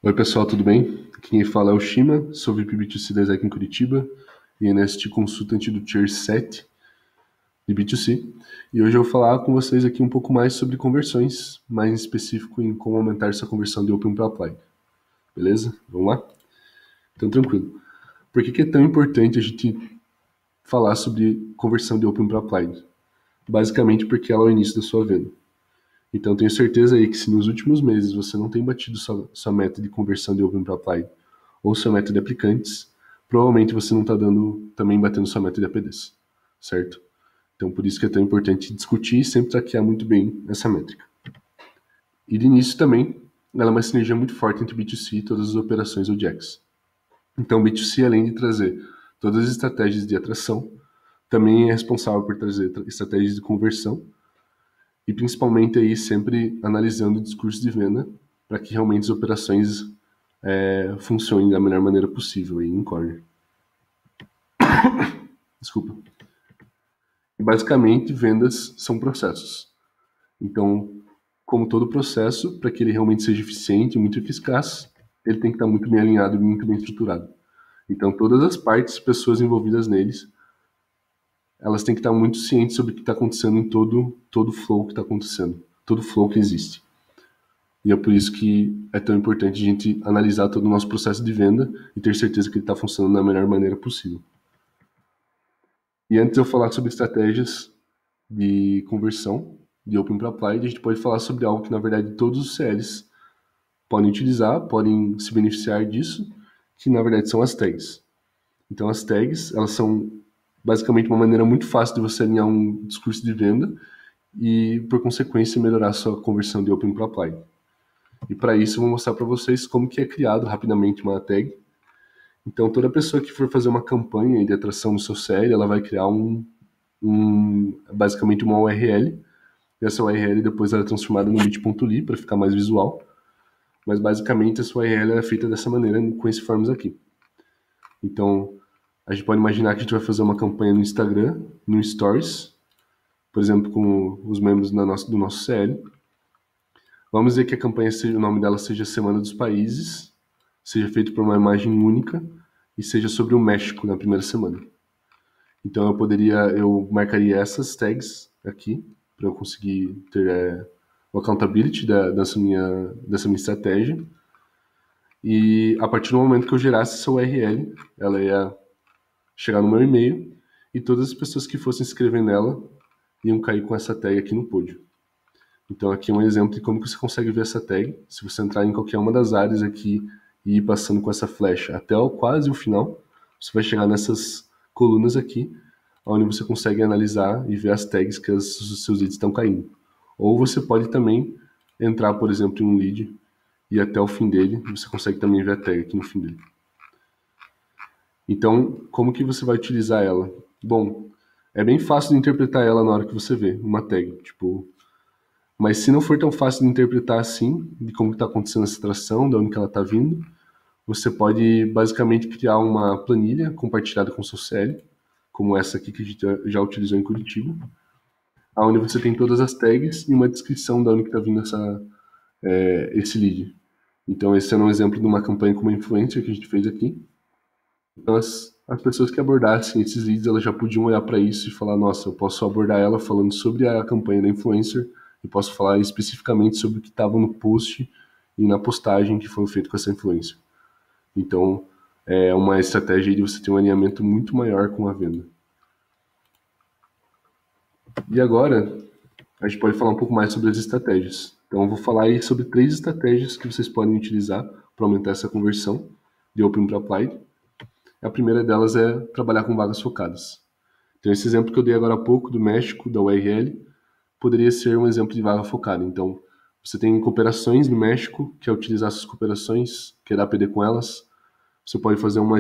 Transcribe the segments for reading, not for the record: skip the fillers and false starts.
Oi pessoal, tudo bem? Aqui quem fala é o Shima, sou VP B2C da Exec em Curitiba e NST Consultant do Tier 7 de B2C. E hoje eu vou falar com vocês aqui um pouco mais sobre conversões, mais em específico em como aumentar essa conversão de Open para Apply. Beleza? Vamos lá? Então tranquilo. Por que é tão importante a gente falar sobre conversão de Open para Apply? Basicamente porque ela é o início da sua venda. Então tenho certeza aí que se nos últimos meses você não tem batido sua meta de conversão de Open para Apply ou sua meta de aplicantes, provavelmente você não está também batendo sua meta de APDs, certo? Então por isso que é tão importante discutir e sempre traquear muito bem essa métrica. E de início também, ela é uma sinergia muito forte entre B2C e todas as operações ODX. Então B2C, além de trazer todas as estratégias de atração, também é responsável por trazer estratégias de conversão e principalmente aí sempre analisando o discurso de venda para que realmente as operações funcionem da melhor maneira possível aí em Corner. Desculpa. E basicamente, vendas são processos. Então, como todo processo, para que ele realmente seja eficiente e muito eficaz, ele tem que estar muito bem alinhado e muito bem estruturado. Então, todas as partes, pessoas envolvidas neles, elas têm que estar muito cientes sobre o que está acontecendo em todo o flow que está acontecendo, todo o flow que existe. E é por isso que é tão importante a gente analisar todo o nosso processo de venda e ter certeza que ele está funcionando da melhor maneira possível. E antes de eu falar sobre estratégias de conversão de Open para Applied, a gente pode falar sobre algo que, na verdade, todos os CLs podem utilizar, podem se beneficiar disso, que, na verdade, são as tags. Então, as tags, elas são basicamente uma maneira muito fácil de você alinhar um discurso de venda e, por consequência, melhorar a sua conversão de Open para Applied. E para isso, eu vou mostrar para vocês como que é criado rapidamente uma tag. Então, toda pessoa que for fazer uma campanha de atração no seu CL, ela vai criar basicamente uma URL. E essa URL depois ela é transformada no bit.ly para ficar mais visual. Mas basicamente essa URL é feita dessa maneira com esses forms aqui. Então, a gente pode imaginar que a gente vai fazer uma campanha no Instagram, no Stories, por exemplo, com os membros do nosso CL. Vamos dizer que a campanha, o nome dela seja Semana dos Países, seja feito por uma imagem única e seja sobre o México na primeira semana. Então eu marcaria essas tags aqui para eu conseguir ter o accountability dessa minha estratégia. E a partir do momento que eu gerasse essa URL, ela ia chegar no meu e-mail e todas as pessoas que fossem se inscrever nela iam cair com essa tag aqui no pódio. Então aqui é um exemplo de como que você consegue ver essa tag. Se você entrar em qualquer uma das áreas aqui e ir passando com essa flecha até quase o final, você vai chegar nessas colunas aqui, onde você consegue analisar e ver as tags que os seus leads estão caindo. Ou você pode também entrar, por exemplo, em um lead e até o fim dele, você consegue também ver a tag aqui no fim dele. Então, como que você vai utilizar ela? Bom, é bem fácil de interpretar ela na hora que você vê uma tag. Tipo, mas se não for tão fácil de interpretar assim, de como está acontecendo essa tração, de onde que ela está vindo, você pode basicamente criar uma planilha compartilhada com o seu CL, como essa aqui que a gente já utilizou em Curitiba, onde você tem todas as tags e uma descrição de onde que está vindo esse lead. Então esse é um exemplo de uma campanha com uma influencer que a gente fez aqui. Então as pessoas que abordassem esses leads, elas já podiam olhar para isso e falar, nossa, eu posso abordar ela falando sobre a campanha da influencer, e posso falar especificamente sobre o que estava no post e na postagem que foi feito com essa influencer. Então, é uma estratégia de você ter um alinhamento muito maior com a venda. E agora, a gente pode falar um pouco mais sobre as estratégias. Então, eu vou falar aí sobre 3 estratégias que vocês podem utilizar para aumentar essa conversão de Open para Applied. A primeira delas é trabalhar com vagas focadas. Então, esse exemplo que eu dei agora há pouco do México, da URL, poderia ser um exemplo de vaga focada. Então, você tem cooperações no México, que é utilizar essas cooperações, que é dar PD com elas. Você pode fazer uma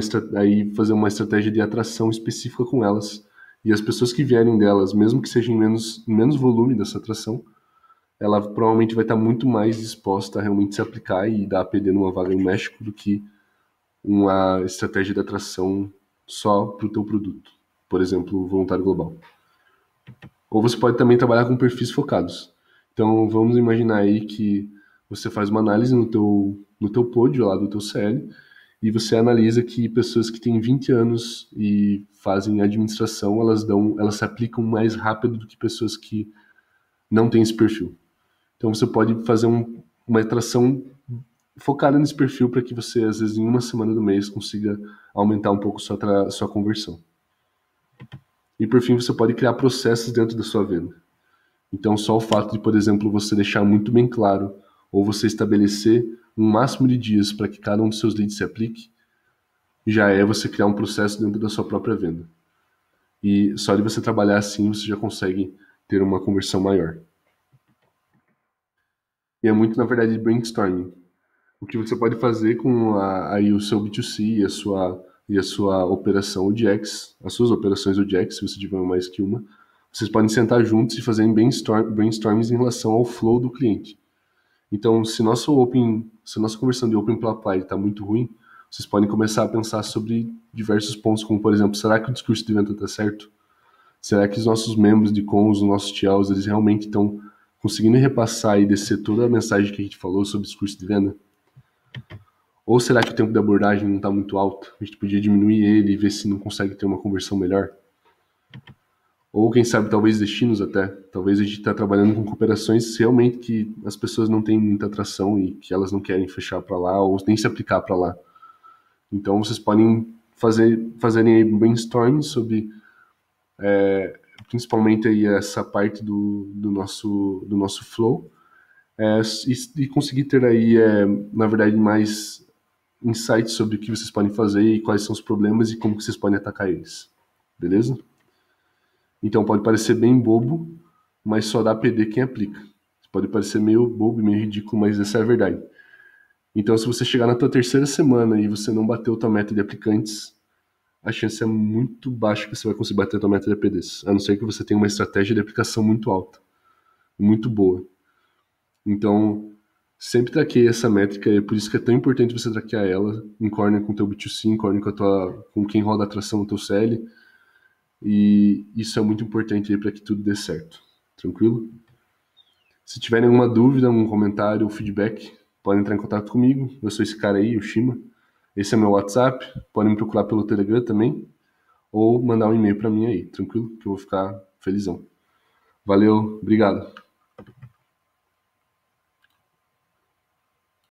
estratégia de atração específica com elas. E as pessoas que vierem delas, mesmo que sejam menos volume dessa atração, ela provavelmente vai estar muito mais disposta a realmente se aplicar e dar APD numa vaga no México do que uma estratégia de atração só para o teu produto. Por exemplo, o voluntário global. Ou você pode também trabalhar com perfis focados. Então, vamos imaginar aí que você faz uma análise no teu pódio lá do teu CL e você analisa que pessoas que têm 20 anos e fazem administração, elas se aplicam mais rápido do que pessoas que não têm esse perfil. Então você pode fazer uma atração focada nesse perfil para que você, às vezes, em uma semana do mês, consiga aumentar um pouco sua conversão. E por fim, você pode criar processos dentro da sua venda. Então, só o fato de, por exemplo, você deixar muito bem claro ou você estabelecer um máximo de dias para que cada um dos seus leads se aplique, já é você criar um processo dentro da sua própria venda. E só de você trabalhar assim, você já consegue ter uma conversão maior. E é muito, na verdade, brainstorming. O que você pode fazer com aí o seu B2C e a sua operação ODX, as suas operações ODX, se você tiver mais que uma, vocês podem sentar juntos e fazer brainstorms em relação ao flow do cliente. Então, se nossa conversão de Open pela Apply está muito ruim, vocês podem começar a pensar sobre diversos pontos, como, por exemplo, será que o discurso de venda está certo? Será que os nossos membros de cons, os nossos TLs, eles realmente estão conseguindo repassar e descer toda a mensagem que a gente falou sobre discurso de venda? Ou será que o tempo de abordagem não está muito alto? A gente podia diminuir ele e ver se não consegue ter uma conversão melhor? Ou quem sabe talvez destinos até. Talvez a gente está trabalhando com cooperações realmente que as pessoas não têm muita atração e que elas não querem fechar para lá ou nem se aplicar para lá. Então vocês podem fazerem aí brainstorm sobre principalmente aí essa parte do nosso flow e conseguir ter aí, na verdade, mais insights sobre o que vocês podem fazer e quais são os problemas e como que vocês podem atacar eles. Beleza? Então pode parecer bem bobo, mas só dá PD quem aplica. Pode parecer meio bobo, meio ridículo, mas essa é a verdade. Então se você chegar na tua terceira semana e você não bateu tua meta de aplicantes, a chance é muito baixa que você vai conseguir bater a tua meta de APDs, a não ser que você tenha uma estratégia de aplicação muito alta, muito boa. Então, sempre traqueie essa métrica, e é por isso que é tão importante você traquear ela, incorne com o teu B2C, incorne com quem roda a atração no teu CL, e isso é muito importante aí para que tudo dê certo. Tranquilo? Se tiverem alguma dúvida, algum comentário ou feedback, podem entrar em contato comigo. Eu sou esse cara aí, o Shima. Esse é meu WhatsApp. Podem me procurar pelo Telegram também. Ou mandar um e-mail para mim aí, tranquilo? Que eu vou ficar felizão. Valeu, obrigado.